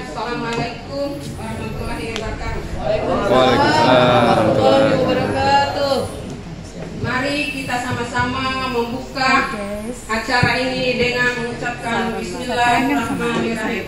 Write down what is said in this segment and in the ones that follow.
Assalamualaikum warahmatullahi wabarakatuh. Waalaikumsalam warahmatullahi wabarakatuh. Mari kita sama-sama membuka acara ini dengan mengucapkan Bismillahirrahmanirrahim.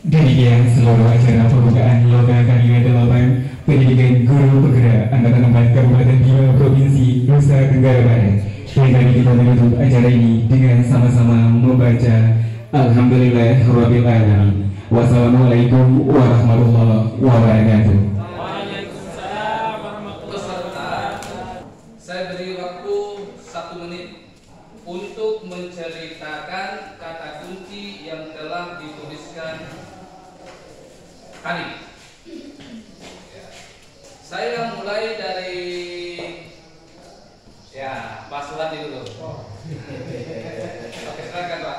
Demikian seluruh acara pembukaan Lomba Kalimat 8 Pendidikan Guru Penggerak Angkatan 4 Kabupaten Bima Provinsi Nusa Tenggara Barat. Dan kali kita menutup acara ini dengan sama-sama membaca Alhamdulillahirabbil alamin. Wassalamualaikum warahmatullahi wabarakatuh. Waalaikumsalam warahmatullahi wabarakatuh. Saya beri waktu 1 menit untuk menceritakan kata kunci yang telah dituliskan Hanif. Saya mulai dari Pak Surati dulu. Oke, silakan Pak.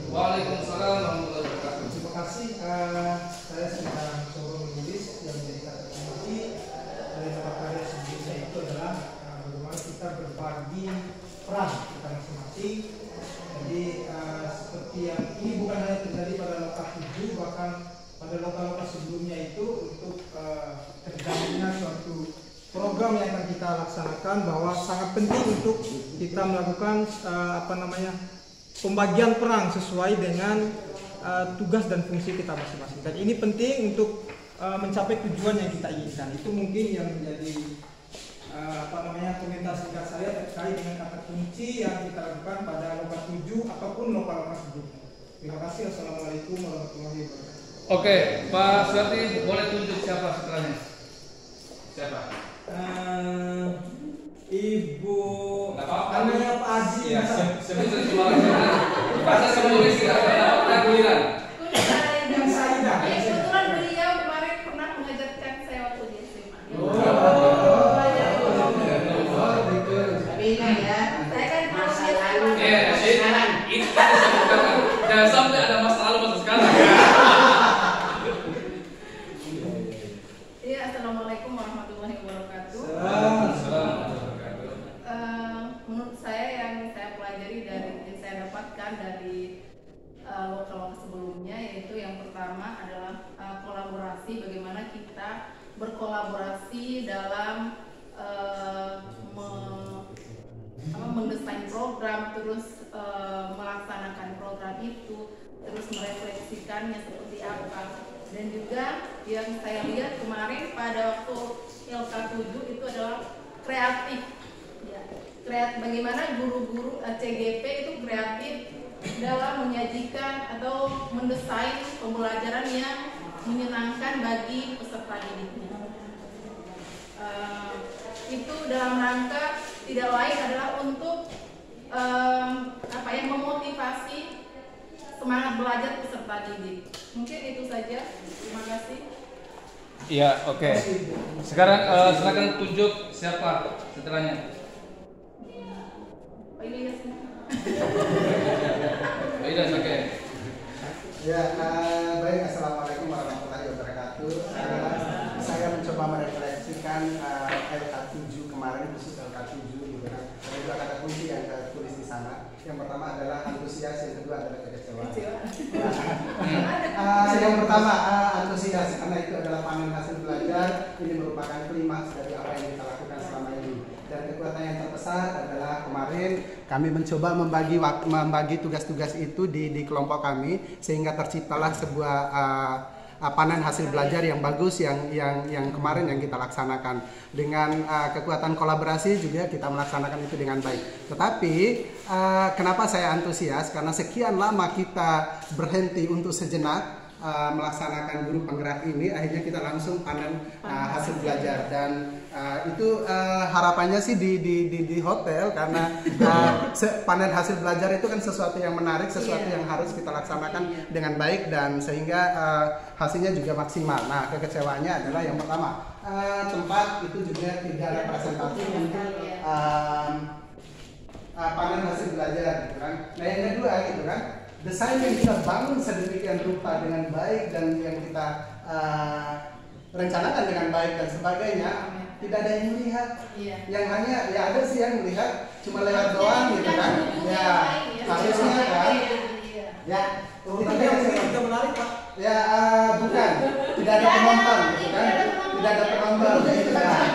Waalaikumsalam warahmatullahi wabarakatuh. Terima kasih. Saya sedang mencoba menulis yang menjadi kata kunci dari karya sebelumnya itu adalah bagaimana kita berbagi peran kita masing-masing. Jadi seperti yang ini bukan hanya terjadi pada lokal 7, bahkan pada lokal-lokal sebelumnya itu untuk terjadinya suatu program yang akan kita laksanakan, bahwa sangat penting untuk kita melakukan pembagian peran sesuai dengan tugas dan fungsi kita masing-masing. Dan ini penting untuk mencapai tujuan yang kita inginkan. Itu mungkin yang menjadi komentar singkat saya terkait dengan kata kunci yang kita lakukan pada lokal 7 ataupun lokal-lokal sebelumnya. Terima kasih. Assalamualaikum warahmatullahi wabarakatuh. Oke, Pak Surati boleh tunjuk siapa setelahnya? Siapa? Ibu namanya Pak Haji. Ya, sebutkan semua bahasa semua tidak ada kuliah. Yang saya Kebetulan beliau kemarin pernah mengajarkan saya waktu di SMA. Saya kan Itu jangan sampai ada masalah masa sekarang. Iya, assalamualaikum warahmatullahi wabarakatuh. Menurut saya yang saya pelajari dari yang saya dapatkan dari lokal-lokal sebelumnya, yaitu yang pertama adalah kolaborasi, bagaimana kita berkolaborasi dalam mendesain program, terus melaksanakan program itu, terus merefleksikannya seperti apa. Dan juga yang saya lihat kemarin pada waktu LK7 itu adalah kreatif ya. Bagaimana guru-guru CGP itu kreatif dalam menyajikan atau mendesain pembelajaran yang menyenangkan bagi peserta didiknya. Itu dalam rangka tidak lain adalah untuk memotivasi semangat belajar peserta didik. Mungkin itu saja. Terima kasih. Iya, oke. Sekarang silakan tunjuk siapa setelahnya. Pak Ilyas. Pak Ilyas, oke. Ya, baik. Assalamualaikum warahmatullahi wabarakatuh. Saya mencoba merefleksikan LK7 kemarin, khusus LK7 gitu kan. Ada dua kata kunci yang saya tulis di sana. Yang pertama adalah antusias, yang kedua adalah kekecewaan. Yang pertama antusias, karena itu adalah panen hasil belajar. Ini merupakan klimaks dari apa yang kita lakukan selama ini. Dan kekuatan yang terbesar adalah kemarin kami mencoba membagi tugas-tugas itu di kelompok kami, sehingga terciptalah sebuah panen hasil belajar yang bagus yang kemarin yang kita laksanakan. Dengan kekuatan kolaborasi juga kita melaksanakan itu dengan baik. Tetapi kenapa saya antusias? Karena sekian lama kita berhenti untuk sejenak melaksanakan guru penggerak ini, akhirnya kita langsung panen hasil belajar. Dan itu harapannya sih di hotel, karena panen hasil belajar itu kan sesuatu yang menarik, sesuatu yang harus kita laksanakan dengan baik, dan sehingga hasilnya juga maksimal. Nah, kekecewaannya adalah yang pertama, tempat itu juga tidak representatif untuk panen hasil belajar, gitu kan. Nah, yang kedua, gitu kan, desain yang kita bangun sedemikian rupa dengan baik dan yang kita rencanakan dengan baik dan sebagainya, tidak ada yang melihat. Yang hanya ya ada sih yang melihat, cuma lewat doang, gitu kan. Ya, harusnya kan. Ya, kita menarik, Pak. Ya, bukan. Tidak ada penonton, gitu kan. Tidak ada penonton, gitu kan.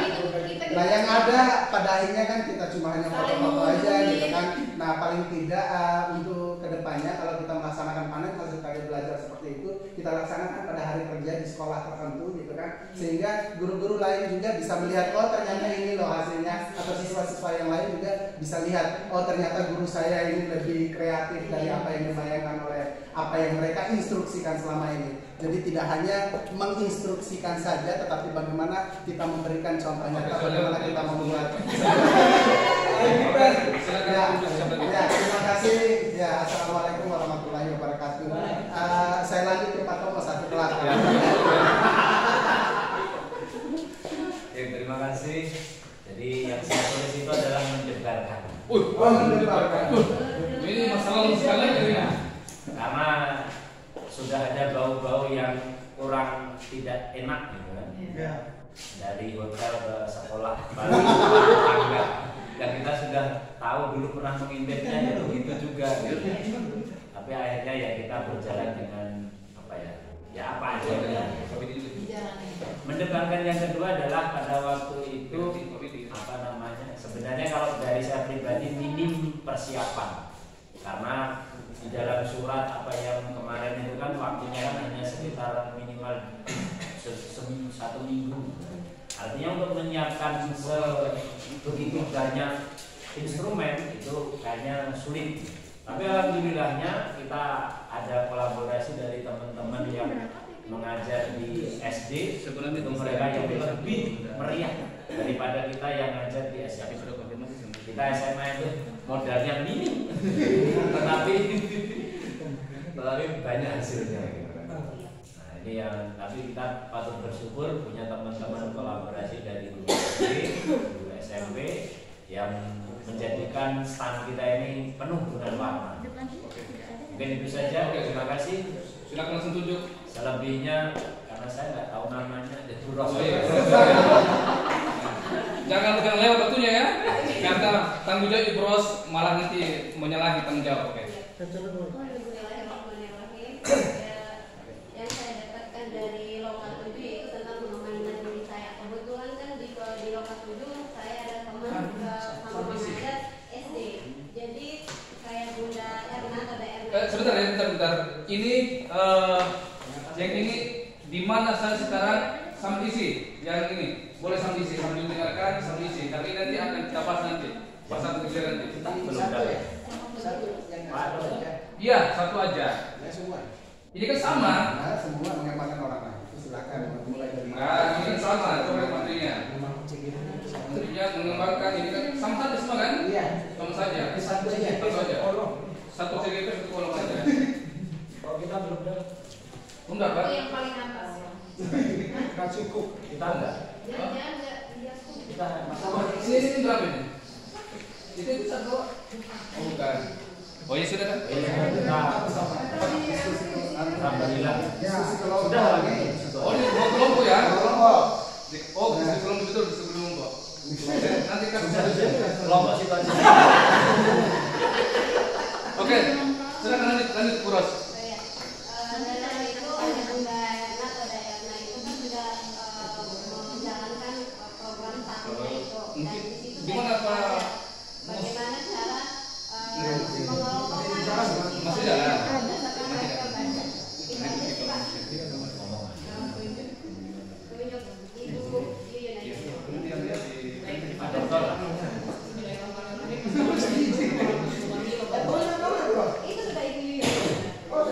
Nah, yang ada pada akhirnya kan kita cuma hanya foto-foto aja, gitu kan. Nah, paling tidak untuk kedepannya kalau kita melaksanakan panen hasil karya belajar seperti itu, kita laksanakan pada hari kerja di sekolah tertentu, gitu kan. Sehingga guru-guru lain juga bisa melihat, oh ternyata ini loh hasilnya, atau siswa-siswa yang lain juga bisa lihat, oh ternyata guru saya ini lebih kreatif dari apa yang dibayangkan oleh apa yang mereka instruksikan selama ini. Jadi tidak hanya menginstruksikan saja, tetapi bagaimana kita memberikan contoh nyata, bagaimana kita membuat. Ya, terima kasih. Ya, assalamualaikum warahmatullahi wabarakatuh. Saya lanjut ke Pak Tomo satu kelas. Terima kasih. Jadi yang saya tulis itu adalah mendebarkan. Mendebarkan. Ini masalah sekali ya. Karena sudah ada bau-bau yang kurang tidak enak, gitu kan. Dari hotel ke sekolah, balik ke tangga. Dan kita sudah tahu dulu pernah mengintipnya itu begitu juga, gitu. Tapi akhirnya ya kita berjalan dengan apa ya? Ya apa aja. Mendebarkan yang kedua adalah pada waktu itu apa namanya? Sebenarnya kalau dari saya pribadi minim persiapan, karena di dalam surat apa yang kemarin itu kan waktunya kan hanya sekitar minimal satu minggu. Artinya untuk menyiapkan begitu banyak instrumen itu kayaknya sulit. Tapi alhamdulillahnya kita ada kolaborasi dari teman-teman yang mengajar di SD, untuk mereka yang lebih meriah daripada kita yang mengajar di SMA. Kita SMA itu modalnya minim, tetapi banyak hasilnya. Nah, ini yang tapi kita patut bersyukur punya teman-teman kolaborasi dari guru SD, guru SMP yang menjadikan stand kita ini penuh dengan warna. Mungkin itu saja. Terima kasih. Silakan langsung tunjuk. Selebihnya karena saya nggak tahu namanya, jadi Jangan pegang lewat waktunya ya. Karena tanggung jawab Ibros malah nanti menyalahi tanggung jawab. Oke. Yang saya dapatkan dari lokal 7 itu tentang pengembangan diri saya. Kebetulan kan di lokal 7 saya ada teman sama mengajar SD. Jadi kayak Bunda Erna atau Erna. Sebentar ya, bentar. Ini yang ini di mana saya sekarang sama isi. Yang ini boleh sambil isi, sambil mendengarkan sambil isi. Tapi nanti akan kita bahas nanti. Pasal kecil nanti. belum dapat. Iya, satu aja. Ini kan sama. Nah, semua mengembangkan orang lain. Silakan mulai dari Nah, ini kan sama, coba materinya. Materinya mengembangkan ini kan sama saja semua kan? Iya. Sama saja. Satu aja. Satu CGP satu kolom aja. Kalau kita belum dapat. Belum dapat. Itu yang paling atas. Kan cukup. Kita enggak. Kita Sini berapa ini? Itu satu. Oh, bukan. Oh ya sudah kan? Alhamdulillah. Sudah lagi. Oh ini dua kelompok ya? Kelompok. Oh di kelompok betul di kelompok. Nanti kan Kelompok situ aja. Oke, silakan lanjut Kuros. Dari itu ada Bunda Erna atau Erna itu kan sudah menjalankan program tahunya itu. Dan di situ Gimana Pak? bagaimana cara mengelompokkan Masih jalan. berdasarkan mereka baca. Itu aja sih Pak. Tunjuk Ibu Yuyun aja. Itu sudah Ibu Yuyun.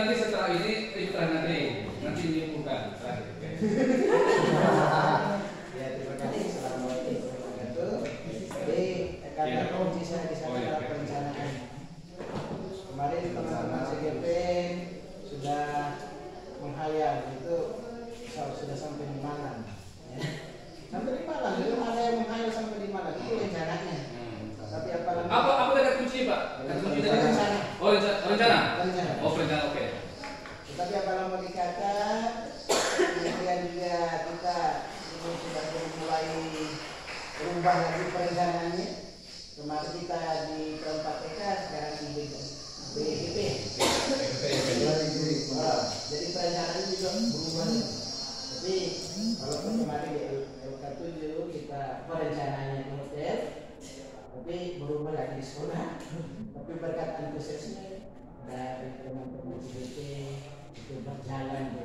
nanti setelah ini itu nanti menyimpulkan terakhir. Ya, terima kasih. Assalamualaikum warahmatullahi wabarakatuh. Jadi kata kunci saya di sana adalah perencanaan. Kemarin teman-teman CGP sudah menghayal itu sudah sampai di Malang. Ya. Sampai di Malang, belum ada yang menghayal sampai di Malang. Itu rencananya. Tapi apalagi apa kata kunci Pak? Kata kunci dari rencana. Oh rencana. Oh rencana, oke. Tetapi apabila mau dikata, kemudian juga kita ini sudah mulai berubah lagi perencanaannya. Kemarin kita di Perempat TK, sekarang di BGP. Jadi perencanaan juga berubah. Tapi kalau kemarin di LK7 kita perencanaannya di hotel, tapi berubah lagi di sekolah. Tapi berkat antusiasme dari teman-teman CGP itu berjalan.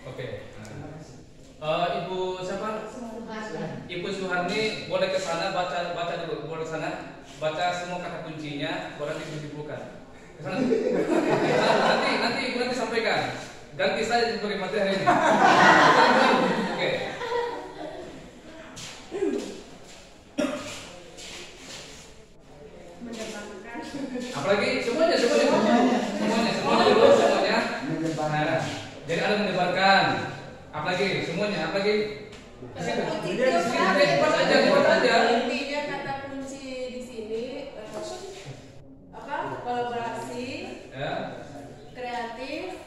Oke. Ibu siapa? Ibu Suharni boleh ke sana baca dulu, boleh ke sana baca semua kata kuncinya, boleh disimpulkan. Ke sana. Nanti ibu nanti sampaikan. Ganti saya sebagai materi hari ini. Oke. Apalagi semuanya dulu semuanya. Nah, jadi ada menyebarkan. Apalagi semuanya, apalagi pas aja. Intinya kata kunci di sini kolaborasi, ya. kreatif,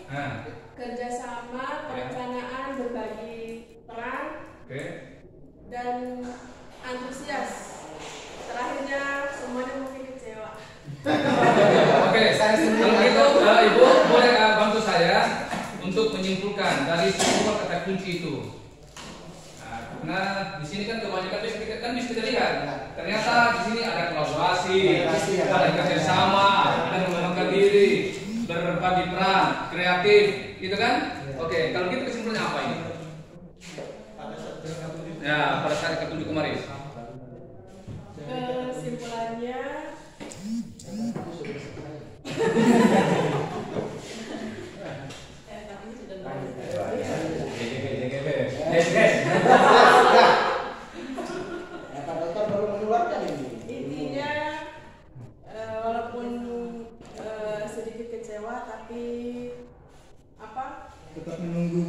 kerjasama, perencanaan, berbagi peran, dan antusias. Terakhirnya semuanya mungkin kecewa. Oke, kalau gitu Ibu boleh bantu saya untuk menyimpulkan dari semua kata kunci itu. Nah, di sini kan kebanyakan bisa kita lihat. Ternyata di sini ada kolaborasi, ada kerjasama, ada mengembangkan diri, berbagi peran, kreatif, gitu kan? Oke, kalau gitu kesimpulannya apa ini? Ya, pada saat ketujuh kemarin. Kesimpulannya intinya walaupun sedikit kecewa tapi tetap menunggu.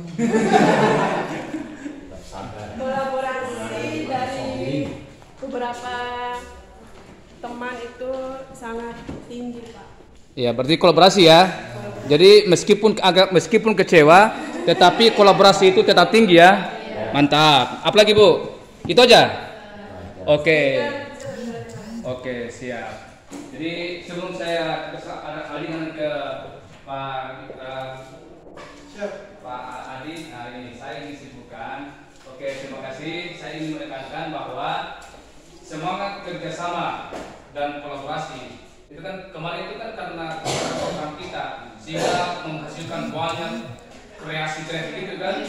kolaborasi dari beberapa teman itu sangat tinggi, Pak. Ya, berarti kolaborasi ya. Jadi meskipun kecewa, tetapi kolaborasi itu tetap tinggi ya. Mantap. Apalagi Bu? Itu aja. Oke, siap. Jadi sebelum saya alihkan ke Pak Adi, nah ini saya ingin simpulkan. Oke, terima kasih. Saya ingin menekankan bahwa semangat kerjasama dan kolaborasi itu kan kemarin itu kan karena program kita sehingga menghasilkan banyak kreasi itu kan.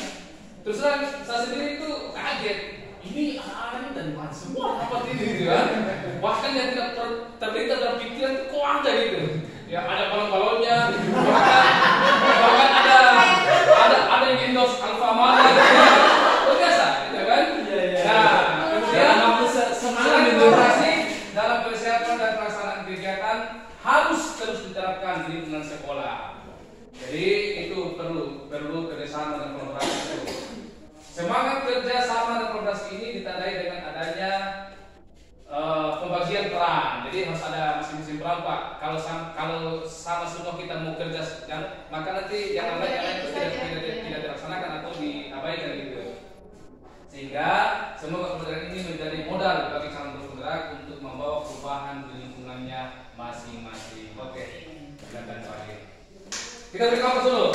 Terus saya sendiri itu kaget, ini anak-anak dari mana semua apa ini gitu kan. Bahkan yang tidak terlintas dalam pikiran itu kok ada gitu. Ya ada balon-balonnya, bahkan ada yang endorse Alfamart gitu. Biasa, gitu kan? Nah, kemudian semangat kolaborasi dalam persiapan dan pelaksanaan kegiatan harus terus diterapkan di lingkungan sekolah. Jadi itu perlu kerjasama dan kolaborasi itu. Semangat kerjasama dan kolaborasi ini ditandai dengan adanya pembagian peran. Jadi harus ada masing-masing peran Pak. Kalau sama semua kita mau kerja, maka nanti yang lain itu tidak dilaksanakan atau diabaikan gitu. Sehingga semua kebenaran ini menjadi modal bagi calon bergerak untuk membawa perubahan di lingkungannya masing-masing. Oke, silakan Pak Adi. Kita beri kampus dulu.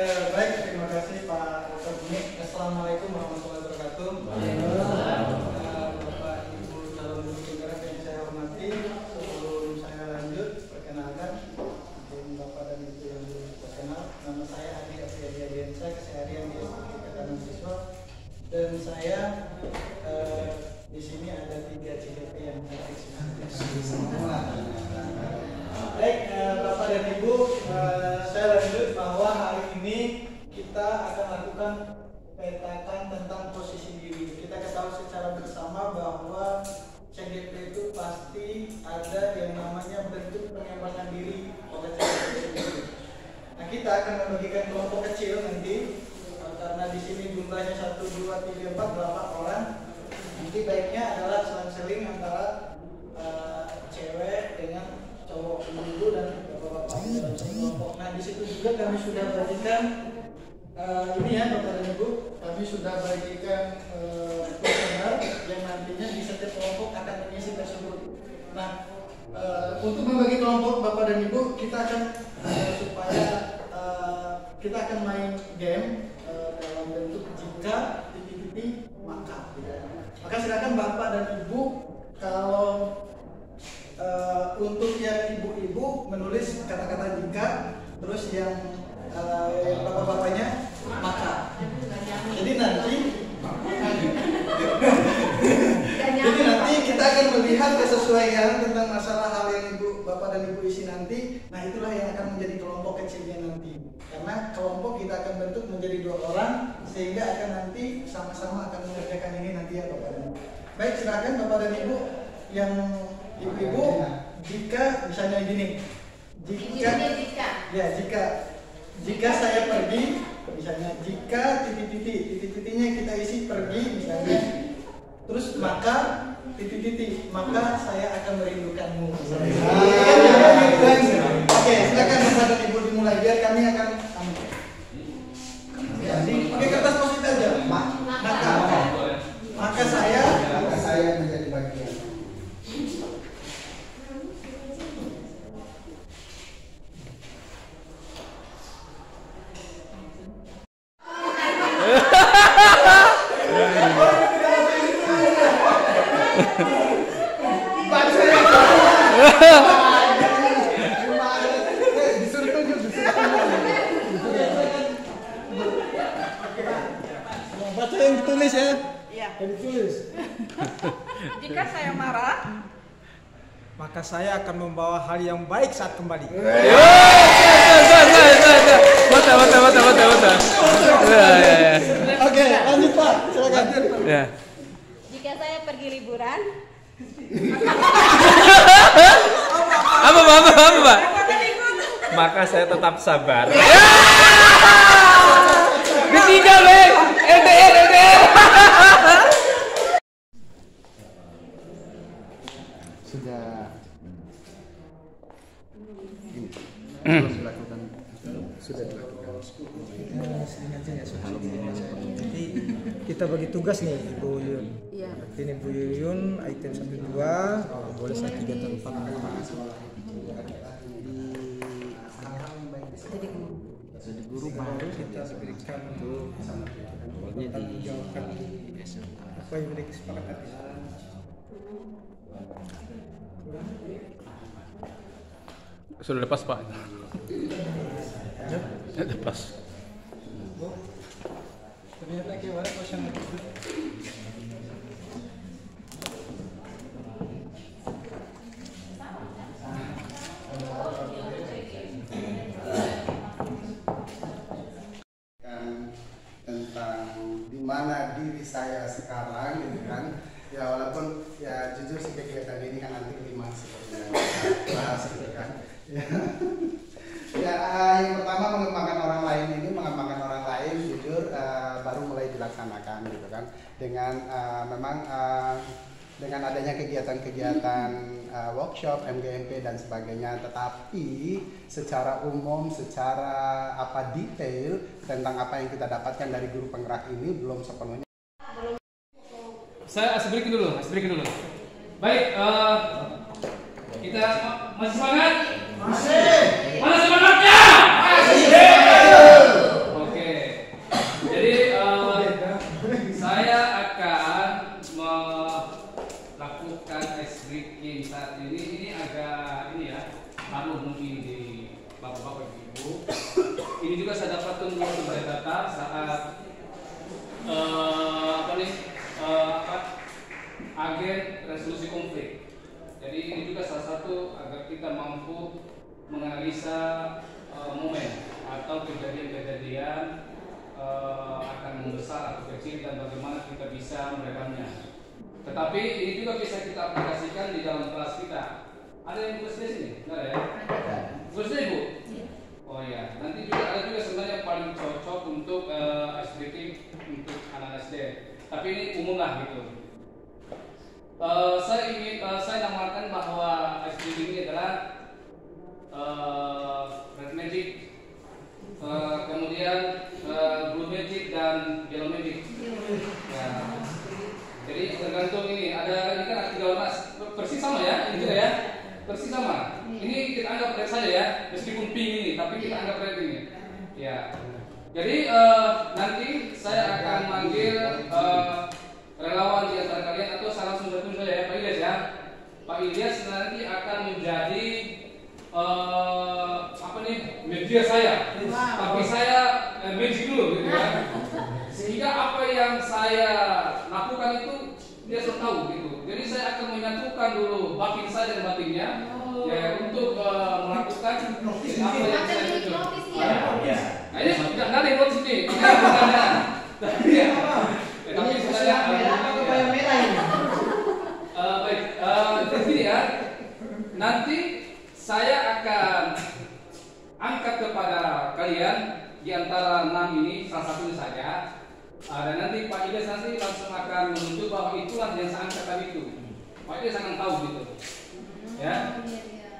Baik, terima kasih Pak Dr. Buni. Assalamualaikum warahmatullahi wabarakatuh. Bapak Ibu calon bergerak yang saya hormati, sebelum saya lanjut perkenalkan Bapak dan Ibu yang belum terkenal, nama saya Adi Afriadiansa, keseharian di Ikatan Mahasiswa, dan saya di sini ada 3 CGP yang hadir semua. Baik, Bapak dan Ibu, saya lanjut bahwa hari ini kita akan lakukan petakan tentang posisi diri. Kita ketahui secara bersama bahwa CGP itu pasti ada yang namanya bentuk pengembangan diri oleh CGP sendiri. Nah, kita akan membagikan kelompok kecil nanti karena di sini jumlahnya 1, 2, 3, 4, 8 orang. Nanti baiknya adalah selang-seling antara cewek dengan cowok, ibu dan bapak-bapak dalam satu kelompok. Nah, di situ juga kami sudah bagikan ini ya Bapak dan Ibu, kami sudah bagikan kuesioner yang nantinya di setiap kelompok akan mengisi tersebut. Nah, untuk membagi kelompok Bapak dan Ibu, kita akan supaya kita akan main game dalam bentuk jika titik-titik maka. Maka silakan Bapak dan Ibu kalau untuk yang ibu-ibu menulis kata-kata jika, terus yang bapak-bapaknya maka. Jadi nanti kita akan melihat kesesuaian tentang masalah hal yang ibu, bapak dan ibu isi nanti. Nah, itulah yang akan menjadi kelompok kecilnya nanti. Karena kelompok kita akan bentuk menjadi 2 orang sehingga akan nanti sama-sama akan mengerjakan ini nanti ya Bapak dan Ibu. Baik, silakan Bapak dan Ibu yang ibu-ibu, jika misalnya gini, jika saya pergi, misalnya jika titik-titiknya kita isi pergi misalnya, terus maka titik-titik maka saya akan merindukanmu. Oke, silakan Bapak dan Ibu dimulai biar kami akan pakai kertas post-it aja. Maka saya menjadi bagian. Baca yang ditulis ya. Iya. Yang ditulis. Jika saya marah, maka saya akan membawa hal yang baik saat kembali. Mata. Oke, lanjut Pak. Silakan. Ya. Jika saya pergi liburan, Apa Pak? Maka saya tetap sabar. Ditinggal, Bang. LDR. Sudah dilakukan. Jadi kita bagi tugas nih Ibu Yuyun. Iya. Ini Bu Yuyun item 1 2 boleh 1 3 4 jadi guru baru kita berikan untuk menjawabkan apa yang menjadi kesepakatan. Sudah lepas Pak. Lepas. Ternyata kayak question. Tentang di mana diri saya sekarang gitu kan. Ya walaupun ya jujur sih kegiatan ini kan nanti kelima seperti yang bahas gitu kan. Ya, yang pertama mengembangkan orang lain jujur baru mulai dilaksanakan gitu kan dengan memang dengan adanya kegiatan-kegiatan workshop, MGMP dan sebagainya, tetapi secara umum, secara detail tentang apa yang kita dapatkan dari guru penggerak ini belum sepenuhnya. Saya break dulu. Baik, kita masih semangat? Masih. Mana semangatnya? Masih. Oke. Jadi saya akan melakukan ice breaking saat ini. Ini agak malu mungkin di bapak-bapak ibu. Ini juga saya dapatkan dari data saat agen resolusi konflik. Jadi ini juga salah satu agar kita mampu menganalisa momen atau kejadian-kejadian akan membesar atau kecil dan bagaimana kita bisa merekamnya. Tetapi ini juga bisa kita aplikasikan di dalam kelas kita. Ada yang tulis di sini? Enggak ada ya? Tulis deh, Bu? Oh ya, nanti juga ada juga sebenarnya paling cocok untuk SBT untuk anak SD. Tapi ini umum lah gitu. Saya namakan bahwa SBT ini adalah Red Magic, kemudian Blue Magic dan Yellow Magic. Ya. Jadi tergantung ini ada kan tiga warna persis sama ya, ini juga ya. Persis sama. Ini kita anggap red saja ya, meskipun pink ini, tapi kita anggap red ini. Ya. Jadi nanti saya akan manggil relawan di antara kalian atau saya langsung bertemu saja ya, Pak Ilyas ya. Pak Ilyas nanti akan menjadi apa nih media saya, tapi saya magic dulu gitu ya. Sehingga apa yang saya lakukan itu dia sudah tahu gitu. Jadi saya akan menyatukan dulu batin saya dan batinnya ya untuk melakukan apa yang saya tuju. Nah ini tidak ada yang notis ini, ini bukannya. Tapi sebenarnya baik, begini ya. Nanti saya akan angkat kepada kalian di antara 6 ini salah satunya saja. Dan nanti Pak Ilyas nanti langsung akan menunjuk bahwa itulah yang saya angkat tadi itu. Pak Ilyas akan tahu gitu. Ya.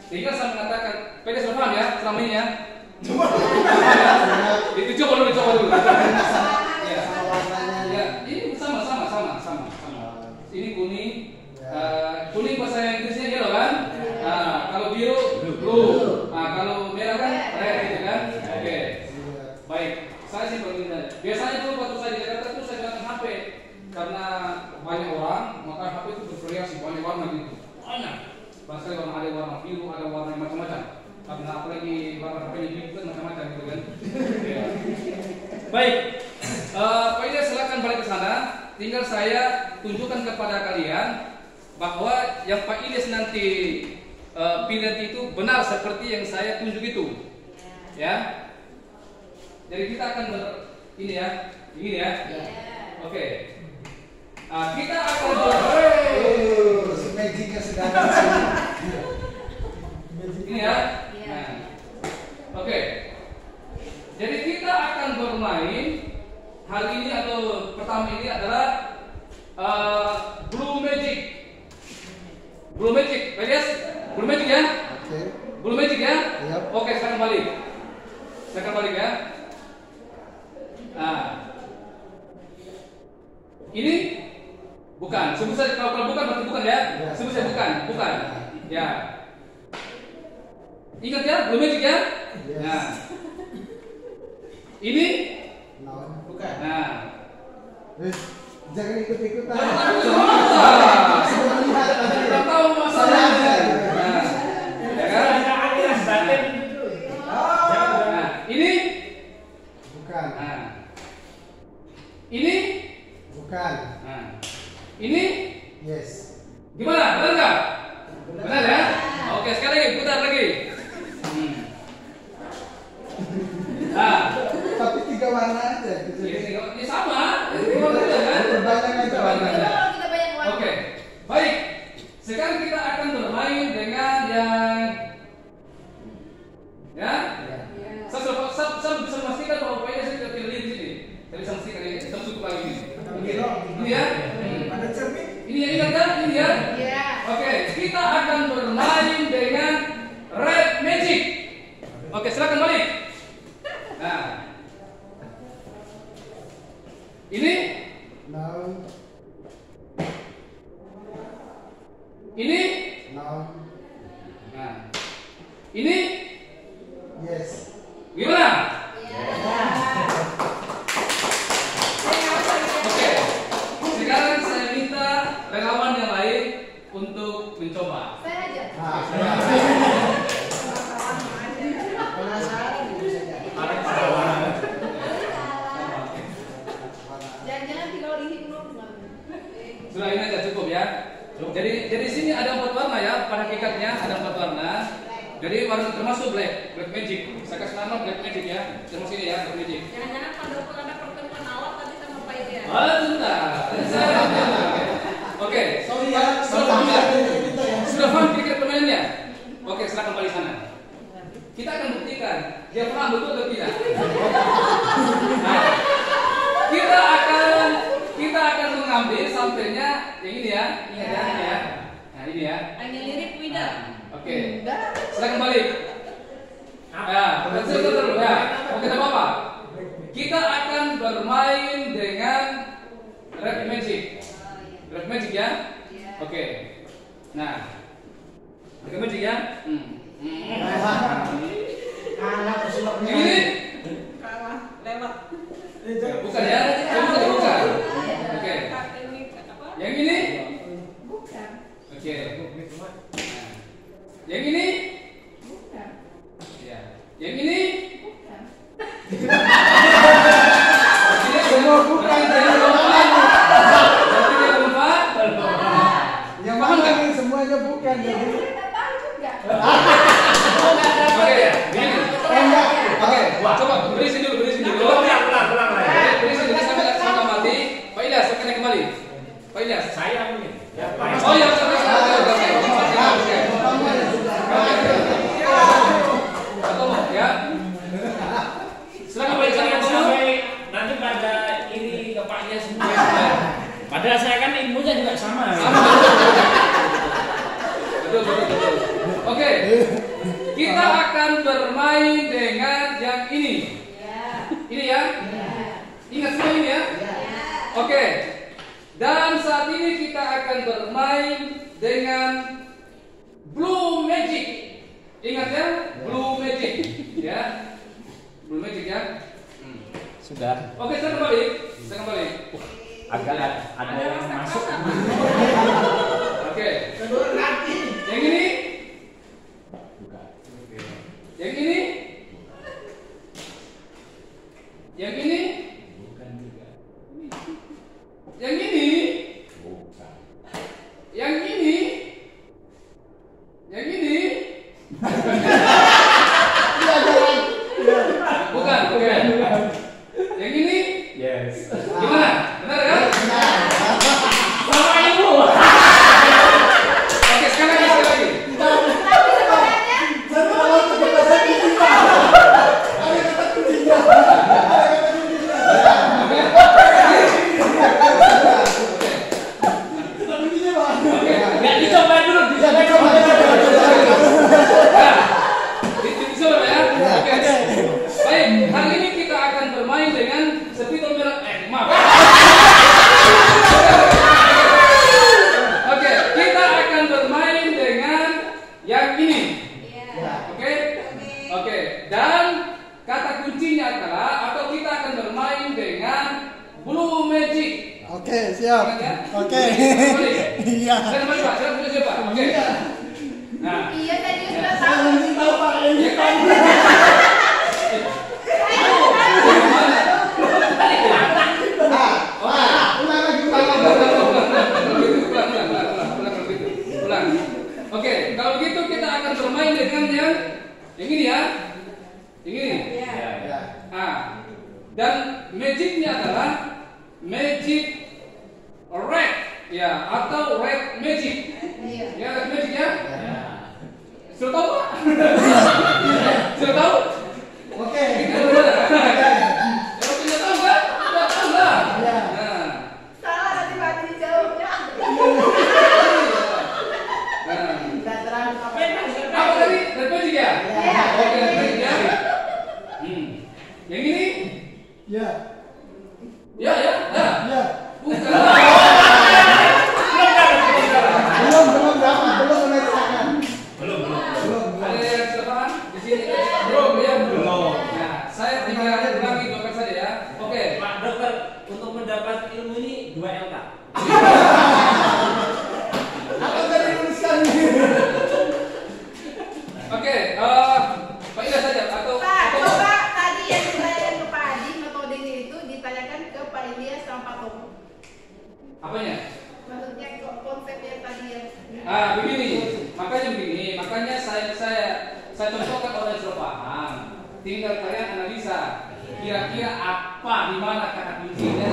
Sehingga saya mengatakan, Pak Ilyas paham ya selama ini ya? Itu coba dulu. Ya. Ya, ini sama. Ini kuning. Kuning bahasa Inggrisnya yellow kan? Nah, kalau biru blue. Nah, kalau merah kan red gitu kan? Oke. Baik. Saya sih begini. Biasanya dulu waktu saya di Jakarta itu saya gunakan HP karena banyak orang, maka HP itu bervariasi banyak warna gitu. Banyak. Bahkan ada warna biru, ada warna macam-macam. Karena apalagi warna HP-nya biru kan macam-macam gitu kan. Ya. Baik. Pak Ilyas silakan balik ke sana. Tinggal saya tunjukkan kepada kalian bahwa yang Pak Ilyas nanti pilih itu benar seperti yang saya tunjuk itu. Ya. Jadi kita akan ini ya. Oke. Kita akan magicnya sedang ini ya. Nah. Oke. Jadi kita akan bermain hari ini atau pertama ini adalah Blue Magic. Blue Magic, Ilyas? Blue Magic ya? Oke. Blue Magic ya? Yep. Oke, sekarang balik. Ya. Nah, ini bukan. Sebut saja kalau bukan berarti bukan ya. Sebut saja bukan. Ya. Ingat ya, Blue Magic ya? Yes. Nah. Ini bukan. Nah. Jangan ikut-ikutan. Sudah tahu masalahnya. Nah. Ya kan? Nah, ini bukan. Nah. Ini bukan. Nah. Ini yes. Gimana? Benar nggak? Benar ya? Oke, sekali lagi putar lagi. Nah, tapi 3 warna aja. Ini sama. Ini kan? Banyak aja warnanya. Oke, baik. Sekarang kita akan bermain dengan yang ya. Saya bisa memastikan bahwa pokoknya saya tidak pilih di sini. Saya bisa memastikan ini. Saya cukup lagi ini. Ini ya. Ada cermin. Ini ya, ingat kan? Ini ya. Oke, kita akan bermain dengan Red Magic. Oke, silakan balik. Nah, ini. No. Ini. No. Nah, ini. Yes. Gimana? Oke. Sekarang saya minta relawan yang lain untuk mencoba. Saya aja. Penasaran itu saja. Jangan-jangan kalau dihipnotis nggak? Sudah ini aja cukup ya. Jadi sini ada 4 warna ya. Pada hakikatnya ada 4 warna. Jadi warna termasuk black magic. Saya kasih nama black magic ya. Termasuk ini ya, black magic. Jangan-jangan pada ada pertemuan awal tadi sama Pak Ida. Bentar. Oke. Sorry ya. Sudah paham kira-kira permainannya? Oke, silakan kembali sana. Kita akan buktikan dia paham betul atau tidak. Nah, kita akan mengambil sampelnya yang ini ya. Ingat ya, ini ya. Nah, ini ya. Hanya lirik Wida. Oke. Silakan balik. Ya, betul. Ya. Oke, tidak apa-apa. Kita akan bermain dengan red magic. Red magic ya? Oke. Nah, red magic ya? Yang ini? Kalah, lewat. Bukan ya? Bukan. Oke. Yang ini? Bukan. Oke. Yang ini? Bukan. Ya. Yang ini? Bukan. Semua bukan. Yang mana nih semuanya bukan jadi. Kita tahu juga. Oke, begini. Enggak. Oke, coba berisin dulu. Pulang. Berisin dulu sampai mati. Pak Ilyas, oke kembali. Pak Ilyas. Saya ini. Ya, Oh iya, oke. Ya. Silakan Pak Ilyas. Sampai nanti pada ini kepaknya semua. Padahal saya kan ilmunya juga sama. Betul. Oke. Kita akan bermain dengan yang ini. Ini ya? Ingat semua ini ya? Oke. Dan saat ini kita akan bermain dengan blue magic. Ingat ya? Blue magic. Ya. Blue magic ya? Sudah. Oke, saya kembali. Agak ada yang masuk. Oke. Yang ini? Yang ini? Yang ini? Yang ini? Yang ini? Yang ini? Bukan. Yang ini? Yes. Gimana? Benar kan? Sama ibu. Oke, sekali lagi. Nggak dicoba dulu. Dicoba ya. Oke. Baik, hari ini kita akan bermain dengan speedometer. Maaf. Oke, kita akan bermain dengan yang ini. Oke. Dan kata kuncinya adalah atau kita akan bermain dengan blue magic. Oke, siap. Ingat ya? Oke. Iya. Saya kembali Pak, saya kembali Pak. Oke. Nah, Iya tadi sudah tahu. Ulang. Oke, kalau gitu kita akan bermain dengan yang ini ya. Yang ini. Dan magicnya adalah magic red ya atau red magic. Ya, red magic ya. Sudah tahu Pak? Sudah tahu? Oke. Kalau tidak tahu nggak? Tidak tahu nggak? Nah. Salah nanti mati dijawabnya. Tidak terlalu Apa tadi? Red magic ya? Iya. Oke, red magic ya. Yang ini? Ya. Ya. Ya. Bukan. Belum dapat, belum memeriksakan. Ada yang saya contohkan orang sudah paham. Tinggal kalian analisa kira-kira apa, di mana kata kuncinya,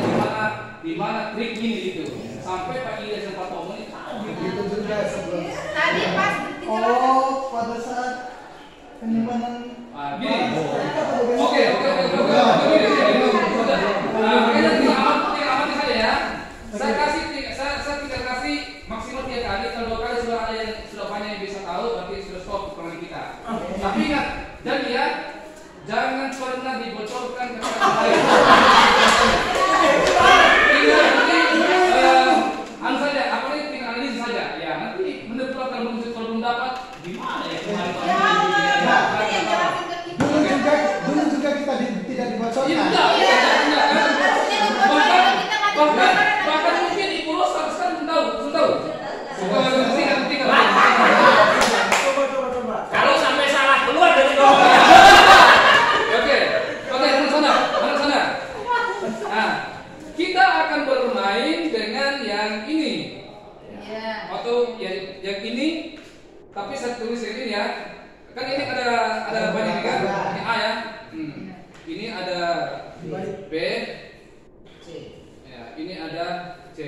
di mana trik ini gitu. Sampai Pak Ida sempat ngomong ini tahu gitu. Itu juga sebelum. Tadi pas Oh, pada saat penyimpanan. Gini. Oke. Nah, kalian amati saja ya. Saya tinggal kasih maksimal 3 kali. Kalau 2 kali sudah ada yang sudah banyak yang bisa tahu, berarti sudah stop permainan kita. Tapi ingat, jadi ya, jangan pernah dibocorkan ke orang lain. Tinggal nanti anu saja, apa ini tinggal analisis saja. Ya, nanti menentukan kalau belum dapat gimana ya kemarin. Dulu juga kita tidak dibocorkan. Bahkan mungkin Ibu Ros sekarang belum tahu. Kalau sampai salah keluar dari ngomongnya. Oke, mana sana. Nah, kita akan bermain dengan yang ini. Atau yang ini, tapi saya tulis ini ya. Kan ini ada banyak kan? Ini A ya. Ini ada B. Ya, ini ada C.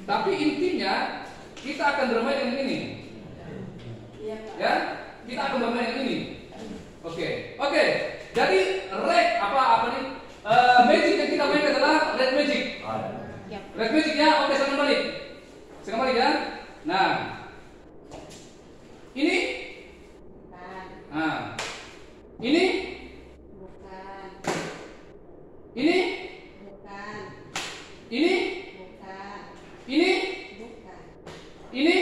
Tapi intinya kita akan bermain dengan ini. Ya, kita akan bermain dengan ini. Oke. Jadi red apa nih? Magic yang kita mainkan adalah red magic. Red magic ya. Oke, saya balik ya. Nah, ini. Nah, ini. Bukan. Ini. Bukan. Ini. Bukan. Ini. Bukan. Ini.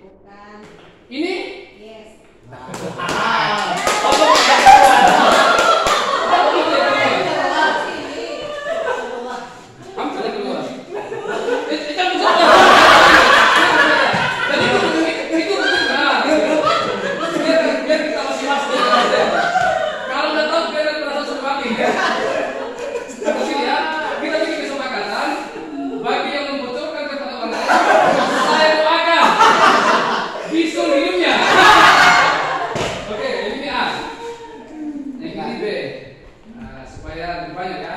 Bukan. Ini. Yes. Kalau udah tahu kalian merasa semangat. Terus ya, kita bikin kesepakatan bagi yang membocorkan kepada orang lain. Saya doakan bisul hidupnya. Oke, ini A. Yang ini B. Nah, supaya lebih banyak ya.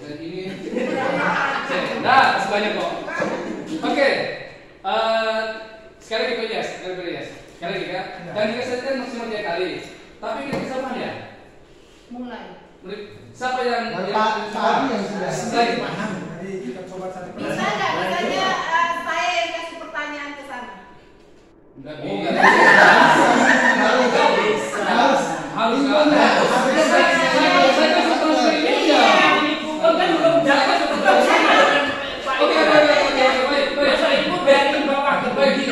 Dan ini C. Nah, sebanyak kok. Oke. Sekali lagi berias. Sekali lagi ya. Dan dikasihkan maksimal 3 kali. Tapi kita bisa mana ya? mulai. Siapa yang Pak Adi yang sudah saya paham. Jadi kita coba cari Bisa nggak? Misalnya saya yang kasih pertanyaan ke sana. Enggak harus saya kasih transfer ini ya. Kan belum jaga seperti Oke, baik. Masa ibu dari bawah ke Baik.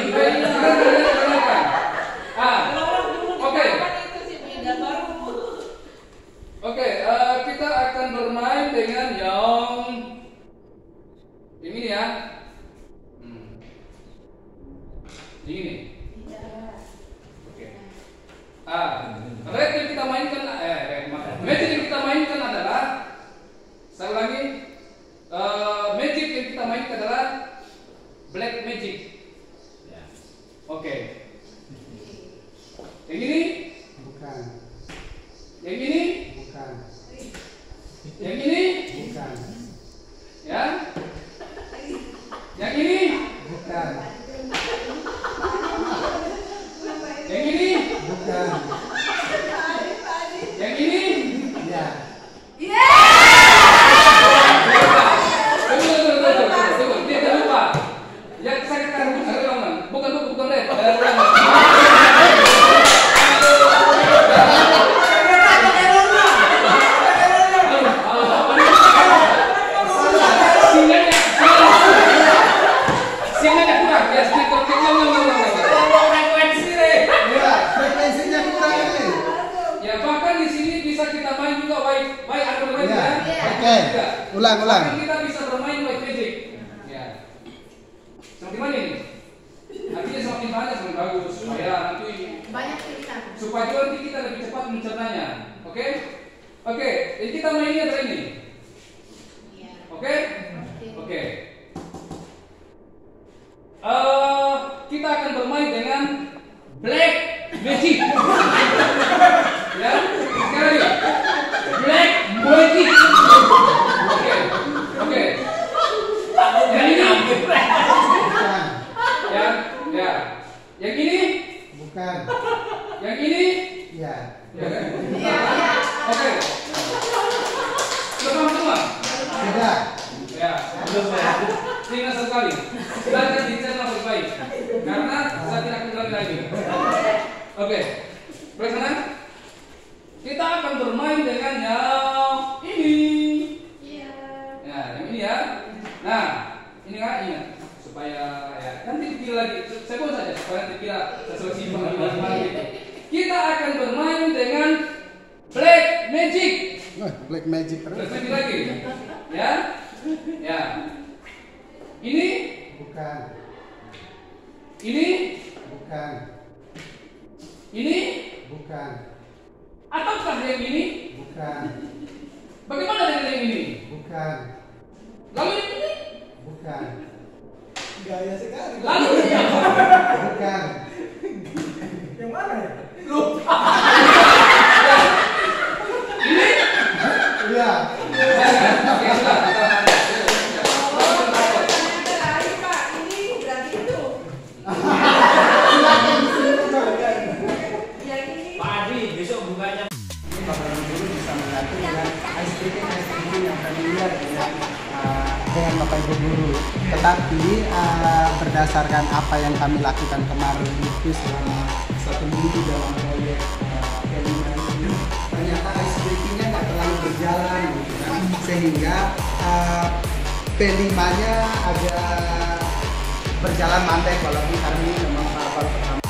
Oke, kita akan bermain dengan yang ini ya. Ini. Oke. Red yang kita mainkan magic yang kita mainkan adalah saya ulangi, magic yang kita mainkan adalah black magic. Oke. Yang ini? Bukan. Yang ini? Bukan. Yang ini? Bukan. Ya? Yang ini? Bukan. Yang ini? Bukan. Yang ini? Ya. Tunggu. Dia jangan lupa. Yang saya katakan bukan red. Sinyalnya kurang. Ya, Frekuensinya kurang ini. ya bahkan di sini bisa kita main juga white atau red Ya. ya. Oke. Ulang. Bahkan kita bisa bermain white magic. Ya. Seperti mana ini? Artinya semakin banyak semakin bagus supaya nanti Banyak pilihan. supaya nanti kita lebih cepat mencernanya. Oke? Jadi kita mainnya adalah ini. Oke? Kita akan bermain dengan black magic. Ya, sekali lagi. Black magic. Oke. Yang ini. Bukan. Ya. Yang ini. Bukan. Yang ini. Iya. Ya kan? Oke. Sudah semua? Sudah. Ya, ingat sekali. Belajar di channel baik-baik. Karena saya tidak akan ulangi lagi. Oke. Baik sana. Kita akan bermain dengan yang ini. Iya. Ya, yang ini ya. Nah, ini kan ingat supaya ya nanti dikira lagi. Saya mau saja supaya nanti dikira sesuai simpang gitu. Kita akan bermain dengan black magic. Black magic terus. Black magic lagi. Ya. Ya. Ini Bukan. ini Bukan. ini Bukan. ataukah yang ini? Bukan. Bagaimana dengan yang ini? Bukan. Lalu yang ini? Bukan. Gaya sekali. Lalu yang ini? Bukan. Yang mana ya? Lupa. Iya. Oke, sudah. Pak Adi, besok bukanya. Ini Bapak Ibu guru bisa membantu dengan ice breaking yang familiar dengan Bapak Ibu guru. Tetapi berdasarkan apa yang kami lakukan kemarin itu selama 1 minggu dalam proyek kelima ini, ternyata ice breakingnya nggak terlalu berjalan, gitu kan? Sehingga P5-nya agak berjalan mandek walaupun kami memang baru pertama.